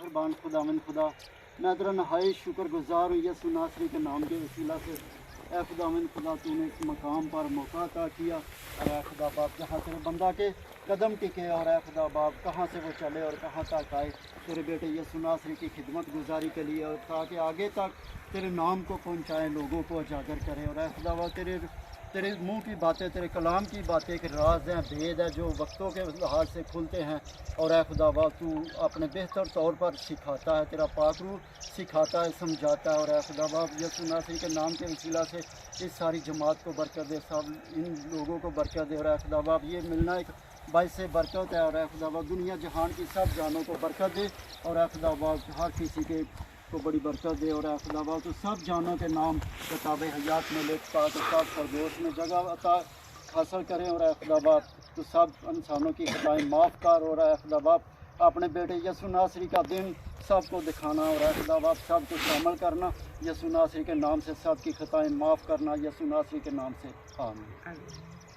मेहरबान खुदावंद खुदा, मैं तेरा नहायत शुक्र गुज़ार हूँ यसु नासरी के नाम के वसीला से। ए खुदावंद खुदा, तूने इस मकाम पर मौका अता किया, और ए खुदा बाप जहाँ तेरे बंदा के कदम टिके, और ए खुदा बाप कहाँ से वो चले और कहाँ तक आए तेरे बेटे यसु नासरी की खिदमत गुजारी के लिए, और ताकि आगे तक तेरे नाम को पहुँचाएँ, लोगों को उजागर करें। और ए खुदा बाप तेरे मुंह की बातें, तेरे कलाम की बातें एक राज हैं, भेद है, जो वक्तों के लिहाज से खुलते हैं। और ए खुदा बाप तू अपने बेहतर तौर पर सिखाता है, तेरा पाक रूह सिखाता है, समझाता है। और ए खुदा बाप यसु नासरी के नाम के वसीला से इस सारी जमात को बरकत दे, सब इन लोगों को बरकत दे। और ए खुदा बाप ये मिलना एक बाइस से बरकत है। और ए खुदा बाप दुनिया जहान की सब जानों को बरकत दे, और ए खुदा बाप हर किसी के को बड़ी बरकत दे। और ए खुदा बाप तो सब जानों के नाम किताब हयात में लिखता, तो सब सरदोष में जगह अता हासिल करें। और ए खुदा बाप तो सब इंसानों की खताएँ माफ़ कर। और ए खुदा बाप अपने बेटे यसु नासरी का दिन सबको दिखाना, और ए खुदा बाप सब कुछ शामिल करना, यसु नासरी के नाम से सब की खताएँ माफ़ करना, यसु नासरी के नाम से आमीन।